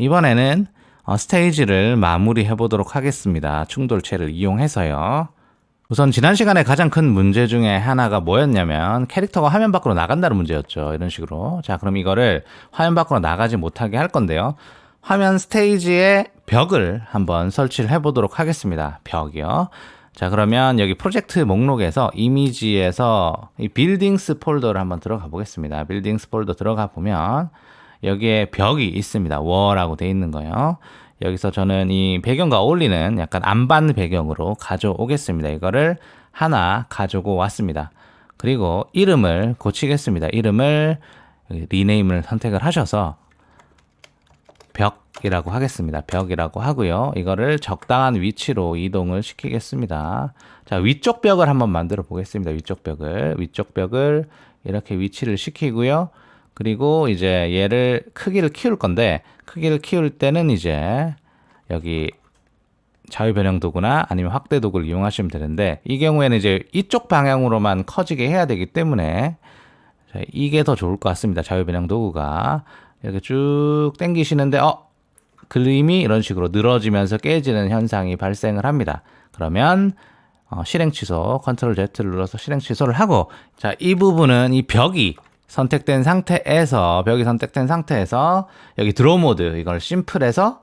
이번에는 스테이지를 마무리해 보도록 하겠습니다. 충돌체를 이용해서요. 우선 지난 시간에 가장 큰 문제 중에 하나가 뭐였냐면 캐릭터가 화면 밖으로 나간다는 문제였죠. 이런 식으로. 자, 그럼 이거를 화면 밖으로 나가지 못하게 할 건데요. 화면 스테이지에 벽을 한번 설치를 해보도록 하겠습니다. 벽이요. 자, 그러면 여기 프로젝트 목록에서 이미지에서 이 빌딩스 폴더를 한번 들어가 보겠습니다. 빌딩스 폴더 들어가 보면 여기에 벽이 있습니다. 월하고 돼 있는 거요. 여기서 저는 이 배경과 어울리는 약간 암반 배경으로 가져오겠습니다. 이거를 하나 가지고 왔습니다. 그리고 이름을 고치겠습니다. 이름을 리네임을 선택을 하셔서 벽이라고 하겠습니다. 벽이라고 하고요. 이거를 적당한 위치로 이동을 시키겠습니다. 자, 위쪽 벽을 한번 만들어 보겠습니다. 위쪽 벽을 이렇게 위치를 시키고요. 그리고 이제 얘를 크기를 키울 건데 크기를 키울 때는 이제 여기 자유 변형 도구나 아니면 확대 도구를 이용하시면 되는데 이 경우에는 이제 이쪽 방향으로만 커지게 해야 되기 때문에 이게 더 좋을 것 같습니다. 자유 변형 도구가 이렇게 쭉 당기시는데 그림이 이런 식으로 늘어지면서 깨지는 현상이 발생을 합니다. 그러면 실행 취소 컨트롤 Z를 눌러서 실행 취소를 하고 자, 이 부분은 이 벽이 선택된 상태에서 여기 드로우 모드 이걸 심플해서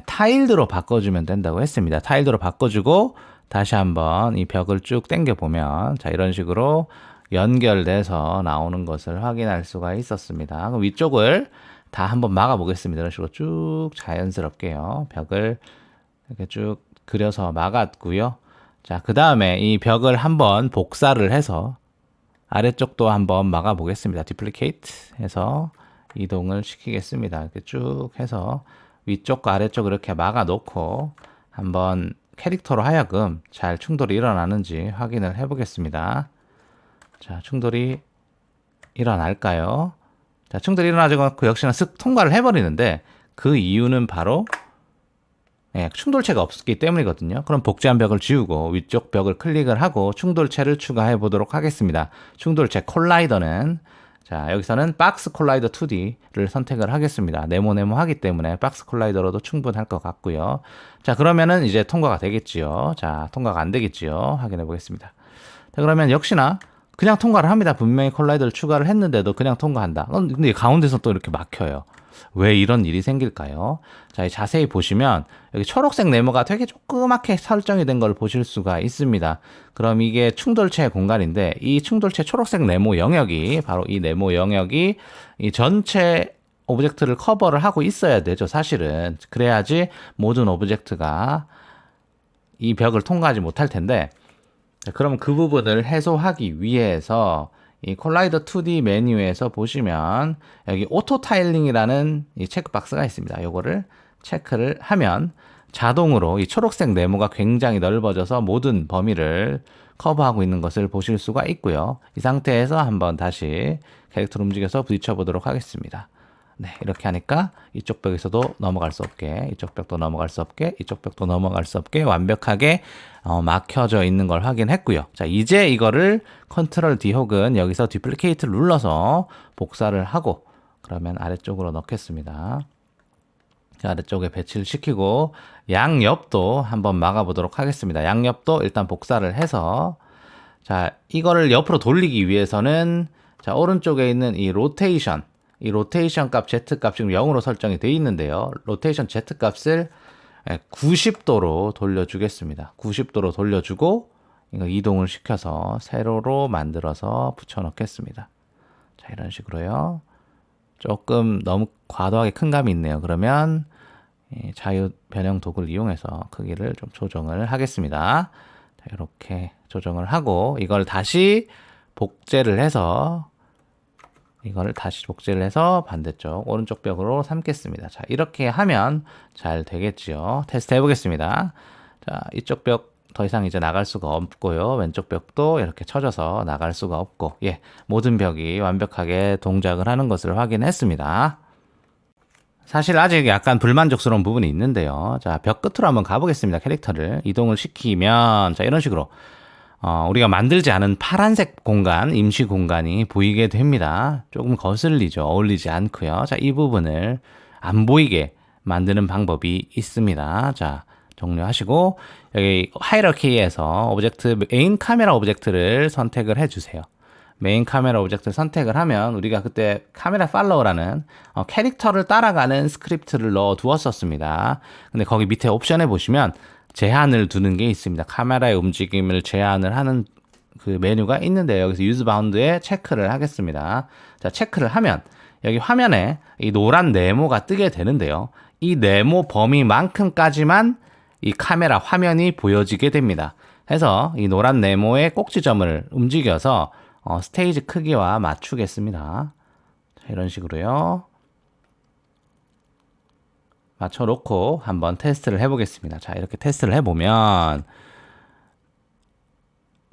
타일드로 바꿔주면 된다고 했습니다. 타일드로 바꿔주고 다시 한번 이 벽을 쭉 당겨 보면 자, 이런 식으로 연결돼서 나오는 것을 확인할 수가 있었습니다. 그럼 위쪽을 다 한번 막아 보겠습니다. 이런 식으로 쭉 자연스럽게요. 벽을 이렇게 쭉 그려서 막았고요. 자, 그 다음에 이 벽을 한번 복사를 해서 아래쪽도 한번 막아 보겠습니다. 디플리케이트 해서 이동을 시키겠습니다. 이렇게 쭉 해서 위쪽과 아래쪽 이렇게 막아 놓고 한번 캐릭터로 하여금 잘 충돌이 일어나는지 확인을 해 보겠습니다. 자, 충돌이 일어날까요? 자, 충돌이 일어나지 않고 역시나 쓱 통과를 해버리는데 그 이유는 바로 충돌체가 없기 때문이거든요. 그럼 복제한 벽을 지우고 위쪽 벽을 클릭을 하고 충돌체를 추가해 보도록 하겠습니다. 충돌체 콜라이더는 자, 여기서는 박스 콜라이더 2D를 선택을 하겠습니다. 네모 하기 때문에 박스 콜라이더로도 충분할 것 같고요. 자, 그러면은 이제 통과가 되겠지요. 자, 통과가 안 되겠지요. 확인해 보겠습니다. 자, 그러면 역시나 그냥 통과를 합니다. 분명히 콜라이더를 추가를 했는데도 그냥 통과한다. 근데 가운데서 또 이렇게 막혀요. 왜 이런 일이 생길까요? 자, 자세히 보시면 여기 초록색 네모가 되게 조그맣게 설정이 된 걸 보실 수가 있습니다. 그럼 이게 충돌체 공간인데 이 충돌체 초록색 네모 영역이 바로 이 네모 영역이 이 전체 오브젝트를 커버를 하고 있어야 되죠. 사실은 그래야지 모든 오브젝트가 이 벽을 통과하지 못할 텐데 그럼 그 부분을 해소하기 위해서 이 콜라이더 2D 메뉴에서 보시면 여기 오토 타일링이라는 이 체크박스가 있습니다. 요거를 체크를 하면 자동으로 이 초록색 네모가 굉장히 넓어져서 모든 범위를 커버하고 있는 것을 보실 수가 있고요. 이 상태에서 한번 다시 캐릭터를 움직여서 부딪혀 보도록 하겠습니다. 네, 이렇게 하니까 이쪽 벽에서도 넘어갈 수 없게, 이쪽 벽도 넘어갈 수 없게, 이쪽 벽도 넘어갈 수 없게 완벽하게 막혀져 있는 걸 확인했고요. 자, 이제 이거를 컨트롤 D 혹은 여기서 디플리케이트를 눌러서 복사를 하고 그러면 아래쪽으로 넣겠습니다. 자, 아래쪽에 배치를 시키고 양옆도 한번 막아보도록 하겠습니다. 양옆도 일단 복사를 해서 자, 이거를 옆으로 돌리기 위해서는 자, 오른쪽에 있는 이 로테이션 값 Z 값 지금 0으로 설정이 되어 있는데요. 로테이션 Z 값을 90도로 돌려주겠습니다. 90도로 돌려주고 이거 이동을 시켜서 세로로 만들어서 붙여 넣겠습니다. 자, 이런 식으로요. 조금 너무 과도하게 큰 감이 있네요. 그러면 자유 변형 도구를 이용해서 크기를 좀 조정을 하겠습니다. 자, 이렇게 조정을 하고 이걸 다시 복제를 해서 반대쪽 오른쪽 벽으로 삼겠습니다. 자, 이렇게 하면 잘 되겠지요. 테스트 해보겠습니다. 자, 이쪽 벽 더 이상 이제 나갈 수가 없고요. 왼쪽 벽도 이렇게 쳐져서 나갈 수가 없고, 모든 벽이 완벽하게 동작을 하는 것을 확인했습니다. 사실 아직 약간 불만족스러운 부분이 있는데요. 자, 벽 끝으로 한번 가보겠습니다. 캐릭터를 이동을 시키면, 자, 이런 식으로 우리가 만들지 않은 파란색 공간, 임시 공간이 보이게 됩니다. 조금 거슬리죠. 어울리지 않고요. 자, 이 부분을 안 보이게 만드는 방법이 있습니다. 자, 종료하시고 여기 하이러키에서 오브젝트 메인 카메라 오브젝트를 선택을 해주세요. 메인 카메라 오브젝트를 선택을 하면 우리가 그때 카메라 팔로우라는 캐릭터를 따라가는 스크립트를 넣어 두었었습니다. 근데 거기 밑에 옵션에 보시면 제한을 두는 게 있습니다. 카메라의 움직임을 제한을 하는 그 메뉴가 있는데 여기서 유즈 바운드에 체크를 하겠습니다. 자, 체크를 하면 여기 화면에 이 노란 네모가 뜨게 되는데요. 이 네모 범위만큼까지만 이 카메라 화면이 보여지게 됩니다. 해서 이 노란 네모의 꼭지점을 움직여서 스테이지 크기와 맞추겠습니다. 자, 이런 식으로요. 맞춰놓고 한번 테스트를 해보겠습니다. 자, 이렇게 테스트를 해보면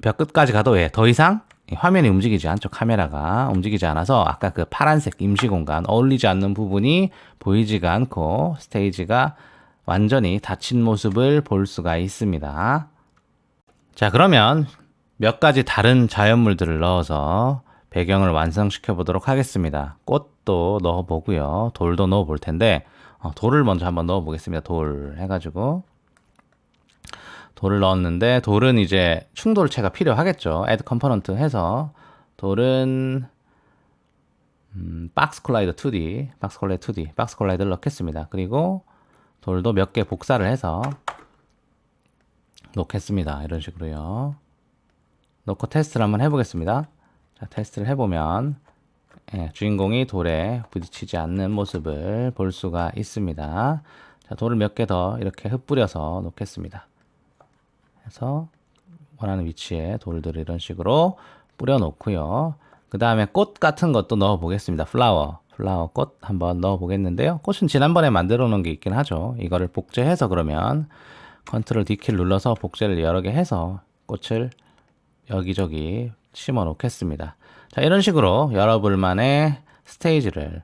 벽 끝까지 가도 더 이상 화면이 움직이지 않죠. 카메라가 움직이지 않아서 아까 그 파란색 임시 공간 어울리지 않는 부분이 보이지가 않고 스테이지가 완전히 닫힌 모습을 볼 수가 있습니다. 자, 그러면 몇 가지 다른 자연물들을 넣어서 배경을 완성시켜 보도록 하겠습니다. 꽃도 넣어 보고요. 돌도 넣어 볼 텐데 돌을 먼저 한번 넣어 보겠습니다. 돌 해가지고 돌을 넣었는데 돌은 이제 충돌체가 필요하겠죠. add component 해서 돌은 박스 콜라이더 2D, 박스 콜라이더를 넣겠습니다. 그리고 돌도 몇 개 복사를 해서 놓겠습니다. 이런 식으로요. 놓고 테스트를 한번 해보겠습니다. 자, 테스트를 해보면 주인공이 돌에 부딪히지 않는 모습을 볼 수가 있습니다. 자, 돌을 몇 개 더 이렇게 흩뿌려서 놓겠습니다. 그래서 원하는 위치에 돌들을 이런 식으로 뿌려 놓고요. 그 다음에 꽃 같은 것도 넣어 보겠습니다. 플라워 꽃 한번 넣어 보겠는데요. 꽃은 지난번에 만들어 놓은 게 있긴 하죠. 이거를 복제해서 그러면 컨트롤 D키를 눌러서 복제를 여러 개 해서 꽃을 여기저기 심어 놓겠습니다. 자, 이런 식으로 여러분만의 스테이지를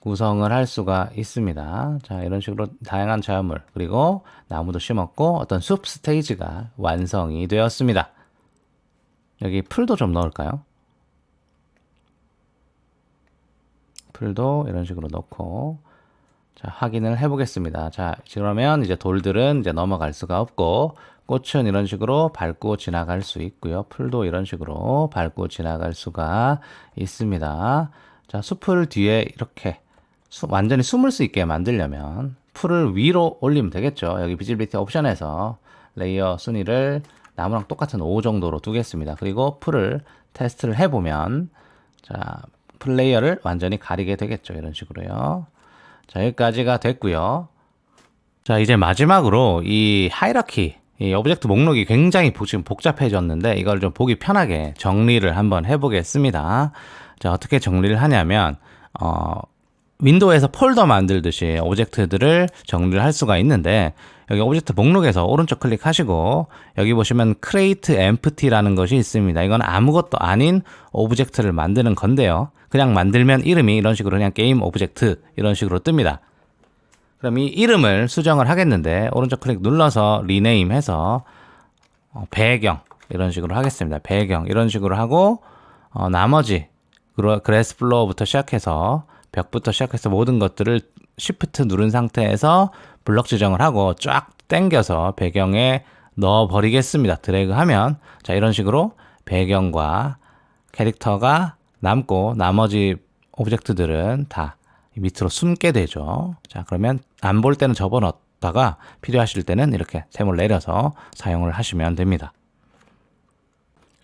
구성을 할 수가 있습니다. 자, 이런 식으로 다양한 자연물 그리고 나무도 심었고 어떤 숲 스테이지가 완성이 되었습니다. 여기 풀도 좀 넣을까요? 풀도 이런 식으로 넣고 자, 확인을 해 보겠습니다. 자, 그러면 이제 돌들은 이제 넘어갈 수가 없고 꽃은 이런 식으로 밟고 지나갈 수 있고요. 풀도 이런 식으로 밟고 지나갈 수가 있습니다. 자, 숲을 뒤에 이렇게 완전히 숨을 수 있게 만들려면 풀을 위로 올리면 되겠죠. 여기 비지빌리티 옵션에서 레이어 순위를 나무랑 똑같은 5 정도로 두겠습니다. 그리고 풀을 테스트를 해보면 자, 풀 레이어를 완전히 가리게 되겠죠. 이런 식으로요. 자, 여기까지가 됐고요. 자, 이제 마지막으로 이 하이라키 이 오브젝트 목록이 굉장히 지금 복잡해졌는데 이걸 좀 보기 편하게 정리를 한번 해보겠습니다. 자, 어떻게 정리를 하냐면 윈도우에서 폴더 만들듯이 오브젝트들을 정리를 할 수가 있는데 여기 오브젝트 목록에서 오른쪽 클릭하시고 여기 보시면 create empty라는 것이 있습니다. 이건 아무것도 아닌 오브젝트를 만드는 건데요. 그냥 만들면 이름이 이런 식으로 그냥 게임 오브젝트 이런 식으로 뜹니다. 그럼 이 이름을 수정을 하겠는데 오른쪽 클릭 눌러서 rename 해서 배경 이런 식으로 하겠습니다. 배경 이런 식으로 하고 나머지 그래스 플로어부터 시작해서 벽부터 시작해서 모든 것들을 Shift 누른 상태에서 블럭 지정을 하고 쫙 당겨서 배경에 넣어 버리겠습니다. 드래그하면 자, 이런 식으로 배경과 캐릭터가 남고 나머지 오브젝트들은 다 밑으로 숨게 되죠. 자, 그러면 안 볼 때는 접어넣다가 필요하실 때는 이렇게 셈을 내려서 사용을 하시면 됩니다.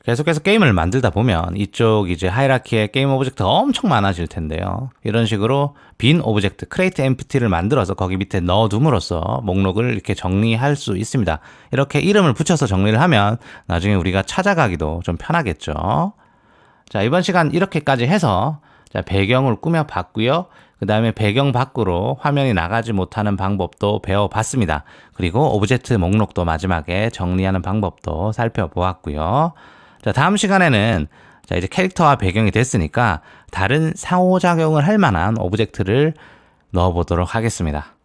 계속해서 게임을 만들다 보면 이쪽 이제 하이라키에 게임 오브젝트가 엄청 많아질 텐데요. 이런 식으로 빈 오브젝트, create empty를 만들어서 거기 밑에 넣어둠으로써 목록을 이렇게 정리할 수 있습니다. 이렇게 이름을 붙여서 정리를 하면 나중에 우리가 찾아가기도 좀 편하겠죠. 자, 이번 시간 이렇게까지 해서 자, 배경을 꾸며봤고요. 그 다음에 배경 밖으로 화면이 나가지 못하는 방법도 배워봤습니다. 그리고 오브젝트 목록도 마지막에 정리하는 방법도 살펴보았고요. 자, 다음 시간에는 자, 이제 캐릭터와 배경이 됐으니까 다른 상호작용을 할 만한 오브젝트를 넣어보도록 하겠습니다.